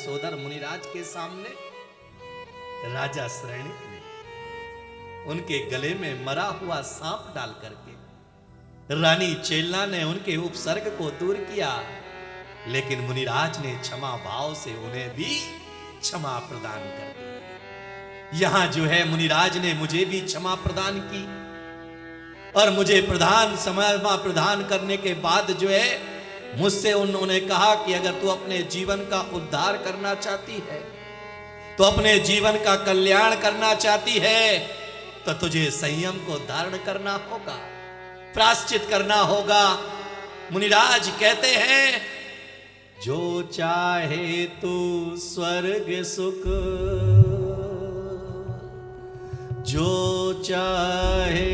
यशोधर मुनिराज के सामने राजा श्रेणिक ने उनके गले में मरा हुआ सांप डाल करके रानी चेल्ला ने उनके उपसर्ग को दूर किया, लेकिन मुनिराज ने क्षमा भाव से उन्हें भी क्षमा प्रदान कर दी। यहां जो है मुनिराज ने मुझे भी क्षमा प्रदान की और मुझे क्षमा प्रदान करने के बाद जो है मुझसे उन्होंने कहा कि अगर तू अपने जीवन का उद्धार करना चाहती है, तो अपने जीवन का कल्याण करना चाहती है, तो तुझे संयम को धारण करना होगा, प्रायश्चित करना होगा। मुनिराज कहते हैं, जो चाहे तू स्वर्ग सुख, जो चाहे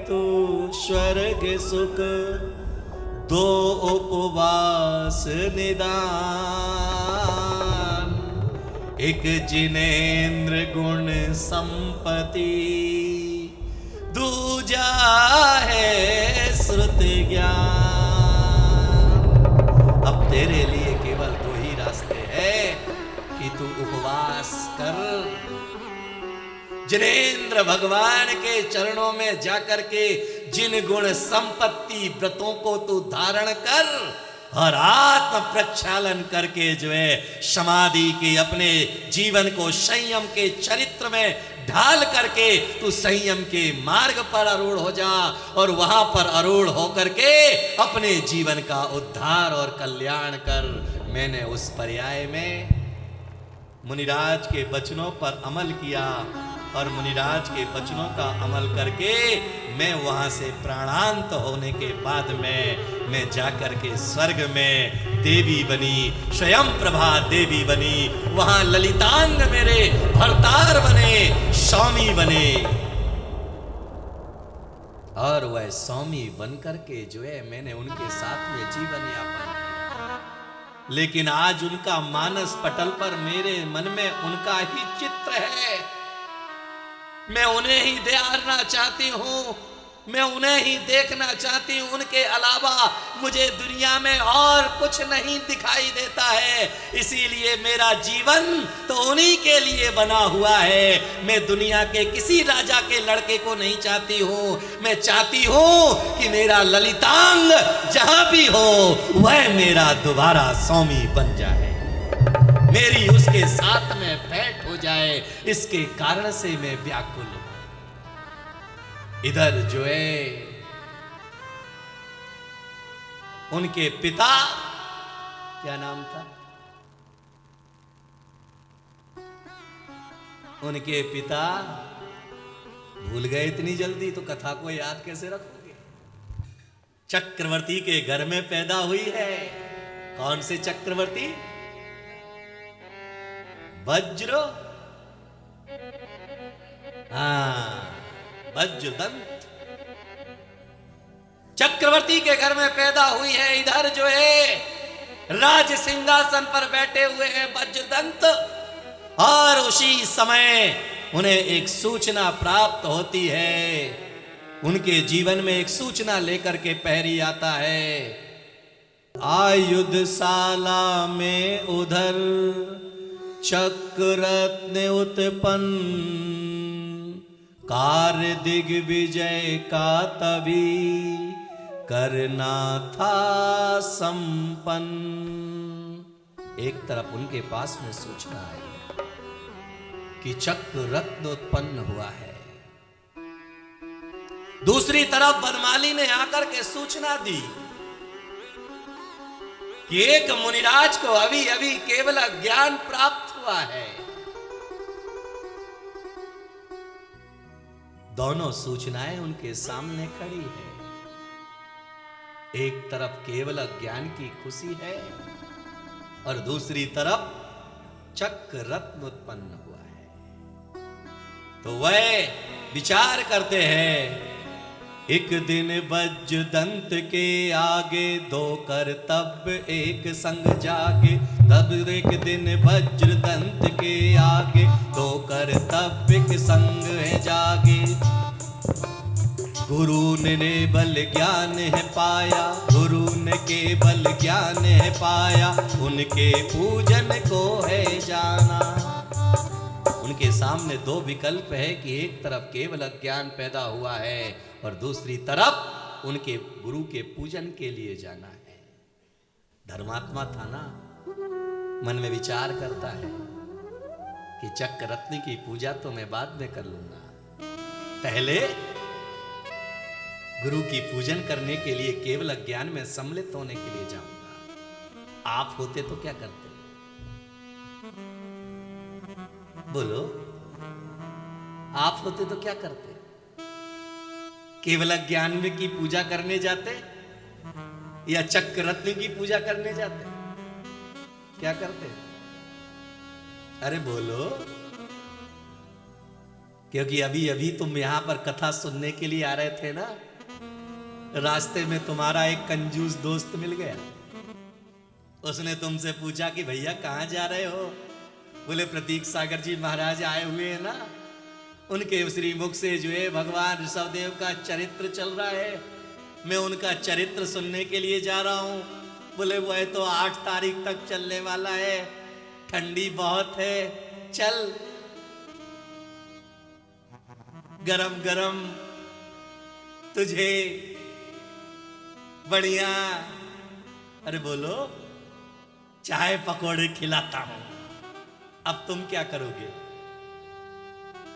तू स्वर्ग सुख, दो उपवास निदान, एक जिनेन्द्र गुण संपत्ति, दूजा है श्रुति ज्ञान। अब तेरे लिए केवल दो ही रास्ते हैं कि तू उपवास कर, जिनेन्द्र भगवान के चरणों में जाकर के जिन गुण संपत्ति व्रतों को तू धारण कर और आत्म प्रक्षालन करके जो है समाधि के अपने जीवन को संयम के चरित्र में ढाल करके तू संयम के मार्ग पर आरूढ़ हो जा और वहां पर आरूढ़ होकर के अपने जीवन का उद्धार और कल्याण कर। मैंने उस पर्याय में मुनिराज के वचनों पर अमल किया और मुनिराज के वचनों का अमल करके मैं वहां से प्राणांत होने के बाद मैं जाकर के स्वर्ग में देवी बनी, स्वयं प्रभा देवी बनी, वहां ललितांग मेरे भरतार बने, स्वामी बने। और वह स्वामी बन करके जो है मैंने उनके साथ में जीवन यापन किया, लेकिन आज उनका मानस पटल पर मेरे मन में उनका ही चित्र है। मैं उन्हें ही ध्याना चाहती हूं, मैं उन्हें ही देखना चाहती हूं, उनके अलावा मुझे दुनिया में और कुछ नहीं दिखाई देता है। इसीलिए मेरा जीवन तो उन्हीं के लिए बना हुआ है। मैं दुनिया के किसी राजा के लड़के को नहीं चाहती हूं, मैं चाहती हूं कि मेरा ललितांग जहां भी हो वह मेरा दोबारा स्वामी बन जाए, मेरी उसके साथ में भेंट हो जाए। इसके कारण से मैं व्याकुल हूं। इधर जो है उनके पिता, क्या नाम था उनके पिता, भूल गए इतनी जल्दी, तो कथा को याद कैसे रखोगे। चक्रवर्ती के घर में पैदा हुई है। कौन से चक्रवर्ती? वज्र, वज्रदंत चक्रवर्ती के घर में पैदा हुई है। इधर जो है राज सिंहासन पर बैठे हुए हैं वज्रदंत, और उसी समय उन्हें एक सूचना प्राप्त होती है। उनके जीवन में एक सूचना लेकर के पहरी आता है। आयुधशाला में उधर चक्ररत्न उत्पन्न, कार्य दिग्विजय का तभी करना था संपन्न। एक तरफ उनके पास में सूचना आई कि चक्ररत्न उत्पन्न हुआ है, दूसरी तरफ वनमाली ने आकर के सूचना दी कि एक मुनिराज को अभी अभी केवल ज्ञान प्राप्त हुआ है। दोनों सूचनाएं उनके सामने खड़ी है। एक तरफ केवल ज्ञान की खुशी है और दूसरी तरफ चक्ररत्न उत्पन्न हुआ है। तो वह विचार करते हैं, एक दिन वज्रदंत के आगे दो कर्तव्य एक संग जागे। तब एक दिन वज्रदंत के आगे दो कर्तव्य एक संग है जागे। गुरु ने बल ज्ञान है पाया, गुरु केवल ज्ञान है पाया, उनके पूजन को है जाना। उनके सामने दो विकल्प है कि एक तरफ केवल अज्ञान पैदा हुआ है और दूसरी तरफ उनके गुरु के पूजन के लिए जाना है। धर्मात्मा था ना, मन में विचार करता है कि चक्र रत्न की पूजा तो मैं बाद में कर लूंगा, पहले गुरु की पूजन करने के लिए केवल अज्ञान में सम्मिलित होने के लिए जाऊंगा। आप होते तो क्या करते? बोलो, आप होते तो क्या करते? केवल अज्ञान में की पूजा करने जाते या चक्र रत्न की पूजा करने जाते? क्या करते? अरे बोलो, क्योंकि अभी अभी तुम यहां पर कथा सुनने के लिए आ रहे थे ना, रास्ते में तुम्हारा एक कंजूस दोस्त मिल गया। उसने तुमसे पूछा कि भैया कहां जा रहे हो? बोले प्रतीक सागर जी महाराज आए हुए हैं ना, उनके श्री मुख से जो है भगवान ऋषभदेव का चरित्र चल रहा है, मैं उनका चरित्र सुनने के लिए जा रहा हूं। बोले वह तो 8 तारीख तक चलने वाला है, ठंडी बहुत है, चल गरम गरम तुझे बढ़िया, अरे बोलो, चाय पकौड़े खिलाता हूं। अब तुम क्या करोगे?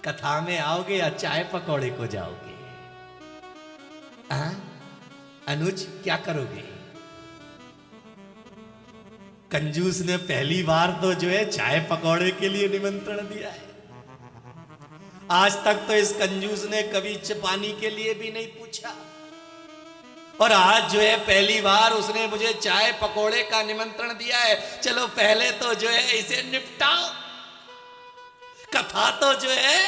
कथा में आओगे या चाय पकौड़े को जाओगे? अनुज क्या करोगे? कंजूस ने पहली बार तो जो है चाय पकौड़े के लिए निमंत्रण दिया है। आज तक तो इस कंजूस ने कभी पानी के लिए भी नहीं पूछा, और आज जो है पहली बार उसने मुझे चाय पकौड़े का निमंत्रण दिया है। चलो पहले तो जो है इसे निपटाओ, कथा तो जो है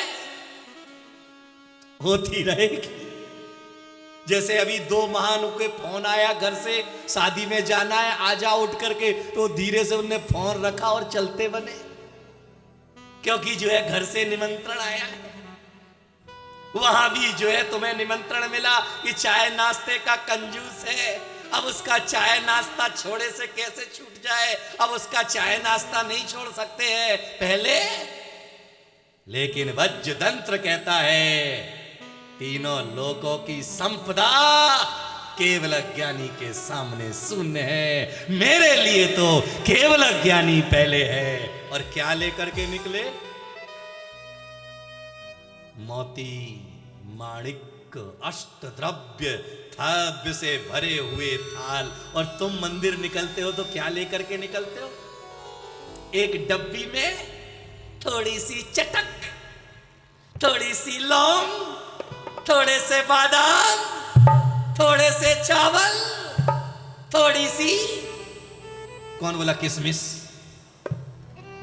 होती रहेगी। जैसे अभी 2 महानुभावों के फोन आया, घर से शादी में जाना है, आजा उठ करके, तो धीरे से उनने फोन रखा और चलते बने, क्योंकि जो है घर से निमंत्रण आया है। वहां भी जो है तुम्हें निमंत्रण मिला कि चाय नाश्ते का कंजूस है, अब उसका चाय नाश्ता छोड़े से कैसे छूट जाए, अब उसका चाय नाश्ता नहीं छोड़ सकते हैं पहले। लेकिन वज्रतंत्र कहता है तीनों लोकों की संपदा केवल अज्ञानी के सामने शून्य है, मेरे लिए तो केवल अज्ञानी पहले है। और क्या लेकर के निकले? मोती माणिक अष्टद्रव्य द्रव्य से भरे हुए थाल, और तुम मंदिर निकलते हो तो क्या लेकर के निकलते हो? एक डब्बी में थोड़ी सी चटक, थोड़ी सी लौंग, थोड़े से बादाम, थोड़े से चावल, थोड़ी सी कौन बोला किशमिश,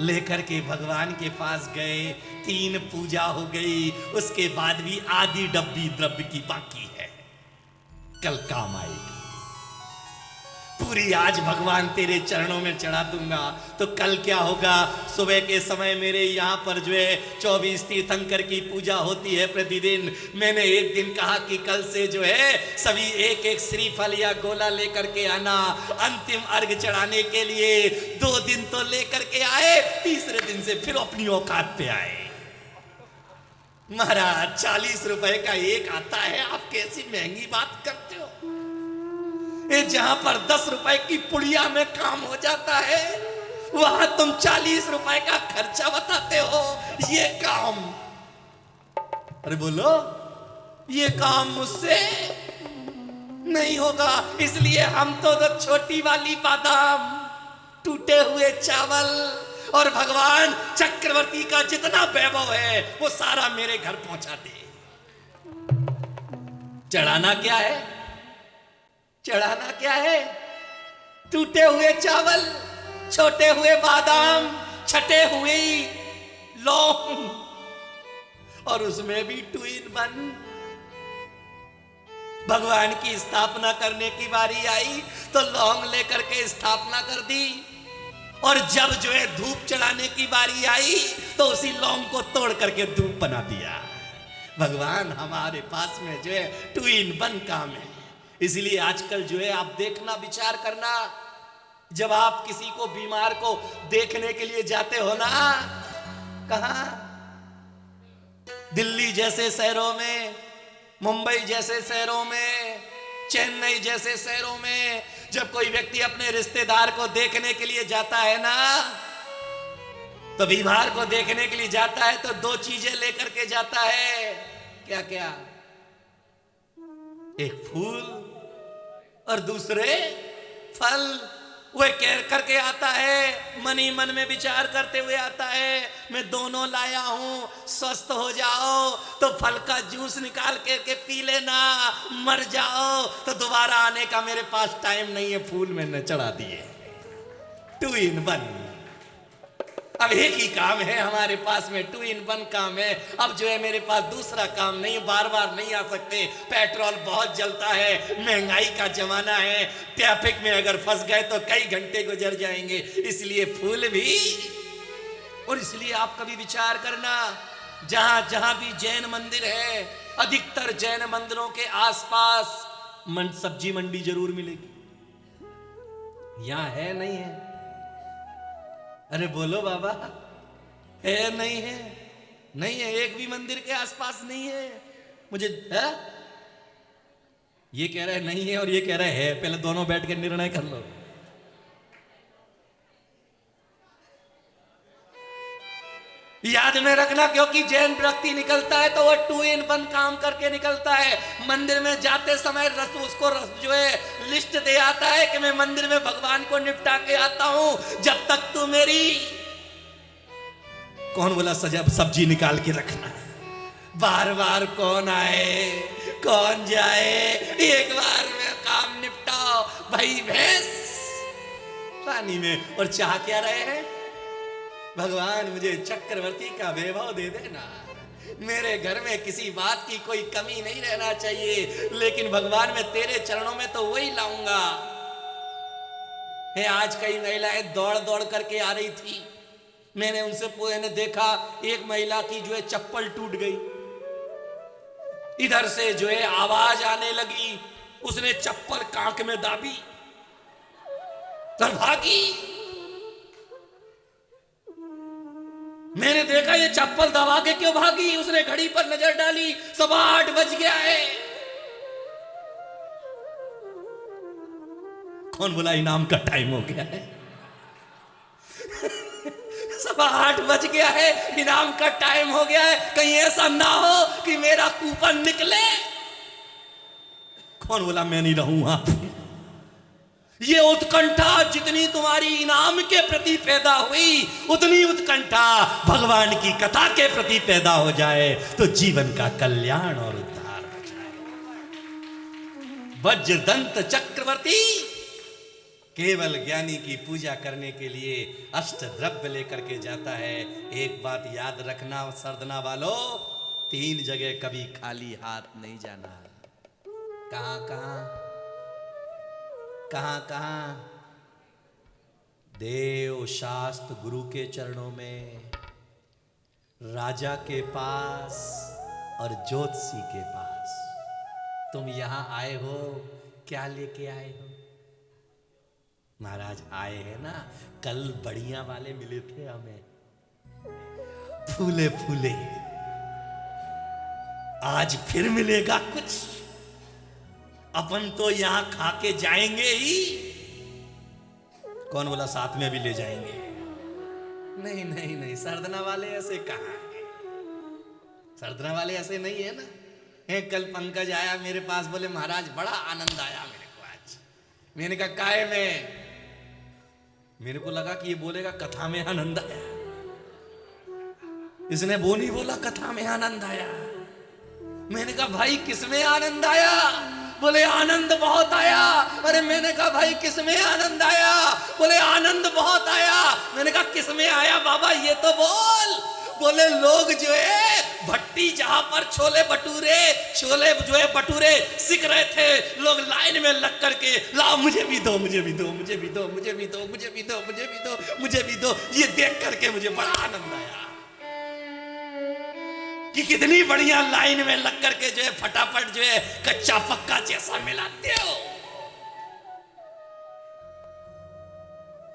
लेकर के भगवान के पास गए। 3 पूजा हो गई, उसके बाद भी आधी डब्बी द्रव्य की बाकी है, कल काम आएगी। पूरी आज भगवान तेरे चरणों में चढ़ा दूंगा, तो कल क्या होगा? सुबह के समय मेरे यहाँ पर जो है 24 तीर्थंकर की पूजा होती है प्रतिदिन। मैंने एक दिन कहा कि कल से जो है सभी एक एक श्रीफल या गोला लेकर के आना, अंतिम अर्घ चढ़ाने के लिए। 2 दिन तो लेकर के आए, तीसरे दिन से फिर अपनी औकात पे आए। महाराज 40 रुपए का एक आता है, आप कैसी महंगी बात करते हो? जहां पर 10 रुपए की पुड़िया में काम हो जाता है, वहां तुम 40 रुपए का खर्चा बताते हो। ये काम, अरे बोलो, ये काम मुझसे नहीं होगा। इसलिए हम तो छोटी वाली बादाम, टूटे हुए चावल और भगवान चक्रवर्ती का जितना वैभव है वो सारा मेरे घर पहुंचा दे। चढ़ाना क्या है? चढ़ाना क्या है? टूटे हुए चावल, छोटे हुए बादाम, छटे हुए लौंग, और उसमें भी 2 in 1। भगवान की स्थापना करने की बारी आई तो लौंग लेकर के स्थापना कर दी, और जब जो है धूप चढ़ाने की बारी आई तो उसी लौंग को तोड़ करके धूप बना दिया। भगवान हमारे पास में जो है 2 in 1 काम है। इसलिए आजकल जो है आप देखना, विचार करना, जब आप किसी को बीमार को देखने के लिए जाते हो ना, कहां, दिल्ली जैसे शहरों में, मुंबई जैसे शहरों में, चेन्नई जैसे शहरों में, जब कोई व्यक्ति अपने रिश्तेदार को देखने के लिए जाता है ना, तो बीमार को देखने के लिए जाता है तो दो चीजें लेकर के जाता है। क्या क्या? एक फूल और दूसरे फल। वह कह करके आता है, मन ही मन में विचार करते हुए आता है, मैं दोनों लाया हूं, स्वस्थ हो जाओ तो फल का जूस निकाल के पी लेना, मर जाओ तो दोबारा आने का मेरे पास टाइम नहीं है, फूल मैंने चढ़ा दिए। 2 in 1। अब एक ही काम है हमारे पास में, 2 in 1 काम है। अब जो है मेरे पास दूसरा काम नहीं, बार बार नहीं आ सकते, पेट्रोल बहुत जलता है, महंगाई का जमाना है, ट्रैफिक में अगर फंस गए तो कई घंटे गुजर जाएंगे, इसलिए फूल भी। और इसलिए आप कभी विचार करना, जहां जहां भी जैन मंदिर है, अधिकतर जैन मंदिरों के आसपास सब्जी मंडी जरूर मिलेगी। यहां है नहीं है? अरे बोलो बाबा, है नहीं है? नहीं है, एक भी मंदिर के आसपास नहीं है। मुझे है? ये कह रहा है नहीं है और ये कह रहा है, पहले दोनों बैठ के निर्णय कर लो। याद में रखना, क्योंकि जैन व्यक्ति निकलता है तो वो 2 in 1 काम करके निकलता है। मंदिर में जाते समय उसको जो है लिस्ट दे आता है कि मैं मंदिर में भगवान को निपटा के आता हूं, जब तक तू मेरी, कौन बोला सजा सब्जी निकाल के रखना, बार बार कौन आए कौन जाए, एक बार में काम निपटाओ भाई। भैंस पानी में और चाह क्या रहे हैं, भगवान मुझे चक्रवर्ती का वैभव दे देना, मेरे घर में किसी बात की कोई कमी नहीं रहना चाहिए, लेकिन भगवान मैं तेरे चरणों में तो वही लाऊंगा। है आज कई महिलाएं दौड़ दौड़ करके आ रही थी, मैंने उनसे देखा, एक महिला की जो है चप्पल टूट गई, इधर से जो है आवाज आने लगी, उसने चप्पल कांख में दाबी और भागी। मैंने देखा ये चप्पल दबा के क्यों भागी, उसने घड़ी पर नजर डाली, 8:15 बज गया है। कौन बोला इनाम का टाइम हो गया है? 8:15 बज गया है, इनाम का टाइम हो गया है, कहीं ऐसा ना हो कि मेरा कूपन निकले। कौन बोला मैं नहीं रहूंगा? ये उत्कंठा जितनी तुम्हारी इनाम के प्रति पैदा हुई, उतनी उत्कंठा भगवान की कथा के प्रति पैदा हो जाए तो जीवन का कल्याण और उद्धार हो जाए। वज्रदंत चक्रवर्ती केवल ज्ञानी की पूजा करने के लिए अष्ट द्रव्य लेकर के जाता है। एक बात याद रखना सरदना वालों, 3 जगह कभी खाली हाथ नहीं जाना। कहां कहां? कहां कहां? देव शास्त्र गुरु के चरणों में, राजा के पास और ज्योतिषी के पास। तुम यहां आए हो, क्या लेके आए हो? महाराज आए हैं ना, कल बढ़िया वाले मिले थे हमें, फूले फूले, आज फिर मिलेगा कुछ, अपन तो यहां खा के जाएंगे ही। कौन बोला साथ में भी ले जाएंगे? नहीं नहीं नहीं, सरदना वाले ऐसे कहां है? सरदना वाले ऐसे नहीं है ना। है कल पंकज आया मेरे पास, बोले महाराज बड़ा आनंद आया मेरे को आज। मैंने कहा काहे में? मेरे को लगा कि ये बोलेगा कथा में आनंद आया। इसने वो नहीं बोला कथा में आनंद आया। मैंने कहा भाई किसमें आनंद आया? बोले आनंद बहुत आया। अरे मैंने कहा भाई किसमें आनंद आया? बोले आनंद बहुत आया। मैंने कहा किसमें आया बाबा ये तो बोल। बोले लोग जो है भट्टी जहां पर छोले जो है भटूरे सिक रहे थे, लोग लाइन में लग करके लाओ मुझे भी दो, मुझे भी दो, मुझे भी दो, मुझे भी दो, मुझे भी दो, मुझे भी दो, मुझे भी दो, ये देख करके मुझे बड़ा आनंद आया। कि कितनी बढ़िया लाइन में लग करके जो है फटाफट जो है कच्चा पक्का जैसा मिलाते हो।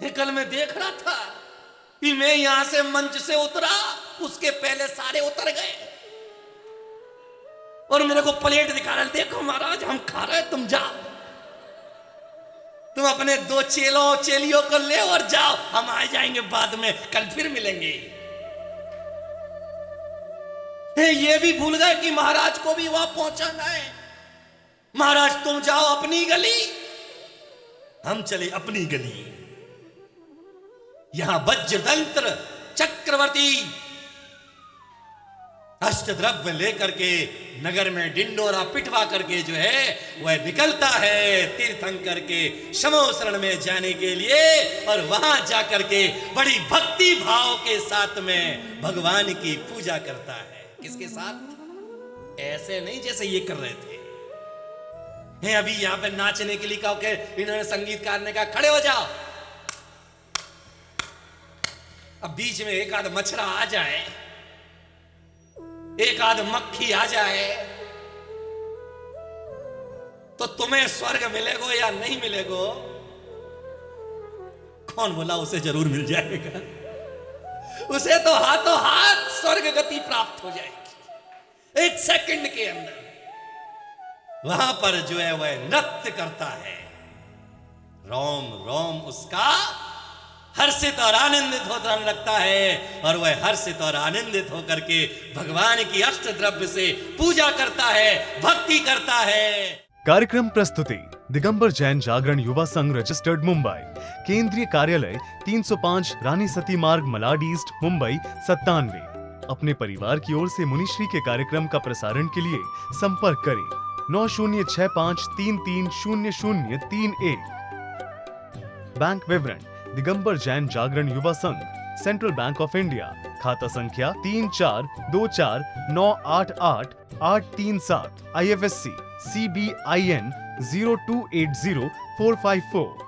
ये कल मैं देख रहा था कि मैं यहां से मंच से उतरा, उसके पहले सारे उतर गए और मेरे को प्लेट दिखा रहे, देखो महाराज हम खा रहे, तुम जाओ, तुम अपने 2 चेलियों को ले और जाओ, हम आ जाएंगे बाद में, कल फिर मिलेंगे। ये भी भूल गए कि महाराज को भी वहां पहुंचाना है। महाराज तुम जाओ अपनी गली, हम चले अपनी गली। यहां वज्रतंत्र चक्रवर्ती अष्टद्रव्य लेकर के नगर में डिंडोरा पिटवा करके जो है वह निकलता है तीर्थंकर के शमो शरण में जाने के लिए, और वहां जाकर के बड़ी भक्ति भाव के साथ में भगवान की पूजा करता है। किसके साथ? ऐसे नहीं जैसे ये कर रहे थे। अभी यहां पे नाचने के लिए कहा कि इन्होंने संगीतकार ने कहा खड़े हो जाओ, अब बीच में एक आध मच्छरा आ जाए, एक आध मक्खी आ जाए तो तुम्हें स्वर्ग मिलेगो या नहीं मिलेगो? कौन बोला उसे जरूर मिल जाएगा, उसे तो हाथों हाथ स्वर्ग गति प्राप्त हो जाएगी 1 सेकंड के अंदर। वहां पर जो है वह नृत्य करता है, रोम रोम उसका हर्षित और आनंदित होता लगता है, और वह हर्षित और आनंदित होकर के भगवान की अष्टद्रव्य से पूजा करता है, भक्ति करता है। कार्यक्रम प्रस्तुति दिगंबर जैन जागरण युवा संघ रजिस्टर्ड मुंबई, केंद्रीय कार्यालय 305 रानी सती मार्ग मलाड ईस्ट मुंबई 97। अपने परिवार की ओर से मुनिश्री के कार्यक्रम का प्रसारण के लिए संपर्क करें 9065330031। बैंक विवरण दिगंबर जैन जागरण युवा संघ, सेंट्रल बैंक ऑफ इंडिया, खाता संख्या 3424988837, IFSC CBIN 0280454।